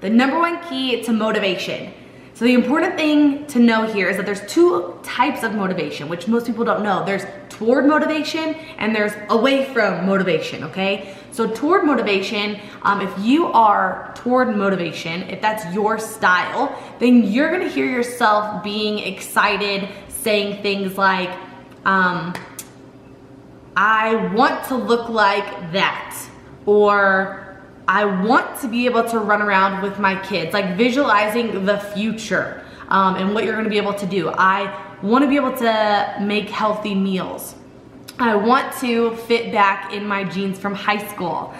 The number one key to motivation. So the important thing to know here is that there's two types of motivation, which most people don't know. There's toward motivation and there's away from motivation, okay? So toward motivation, if you are toward motivation, if that's your style, then you're gonna hear yourself being excited, saying things like, I want to look like that, or I want to be able to run around with my kids, like visualizing the future and what you're gonna be able to do. I wanna be able to make healthy meals. I want to fit back in my jeans from high school.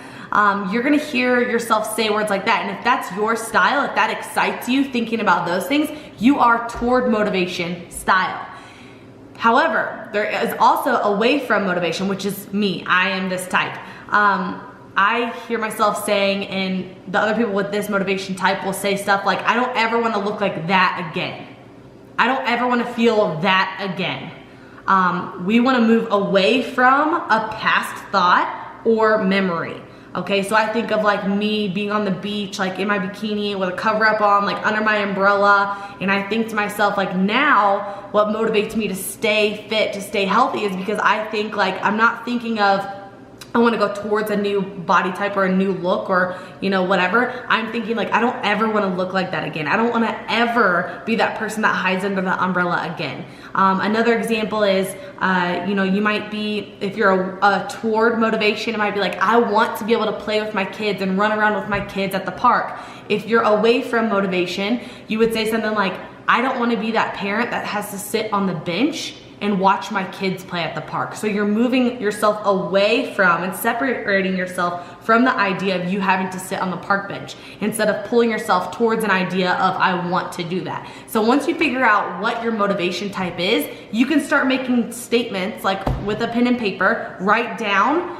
You're gonna hear yourself say words like that, and if that's your style, if that excites you, thinking about those things, you are toward motivation style. However, there is also away from motivation, which is me. I am this type. I hear myself saying, and the other people with this motivation type will say stuff like, I don't ever want to look like that again. I don't ever want to feel that again. We want to move away from a past thought or memory. Okay, so I think of like me being on the beach, like in my bikini with a cover up on, like under my umbrella, and I think to myself, like, now what motivates me to stay fit, to stay healthy, is because I think, like, I'm not thinking of I want to go towards a new body type or a new look or, you know, whatever. I'm thinking, like, I don't ever want to look like that again. I don't want to ever be that person that hides under the umbrella again. Another example is, you know, you might be, if you're a toward motivation, it might be like, I want to be able to play with my kids and run around with my kids at the park. If you're away from motivation, you would say something like, I don't want to be that parent that has to sit on the bench and watch my kids play at the park. So you're moving yourself away from and separating yourself from the idea of you having to sit on the park bench, instead of pulling yourself towards an idea of, I want to do that. So once you figure out what your motivation type is, you can start making statements, like with a pen and paper, write down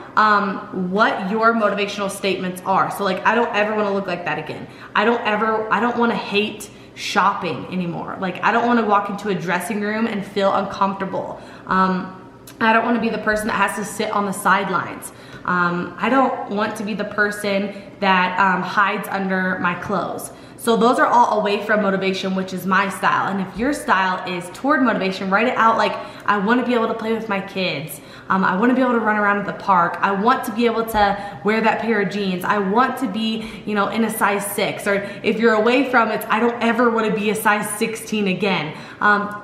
what your motivational statements are. So like, I don't ever want to look like that again. I don't want to hate shopping anymore. Like, I don't want to walk into a dressing room and feel uncomfortable. I don't want to be the person that has to sit on the sidelines. I don't want to be the person that hides under my clothes. So those are all away from motivation, which is my style. And if your style is toward motivation, write it out like, I want to be able to play with my kids. I want to be able to run around at the park. I want to be able to wear that pair of jeans. I want to be, you know, in a size 6. Or if you're away from it, I don't ever want to be a size 16 again.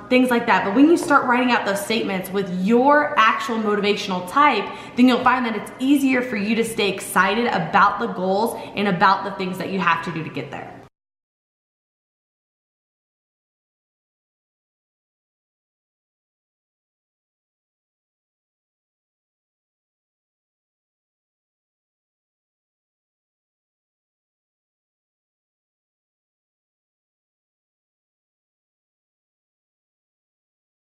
Things like that. But when you start writing out those statements with your actual motivational type, then you'll find that it's easier for you to stay excited about the goals and about the things that you have to do to get there.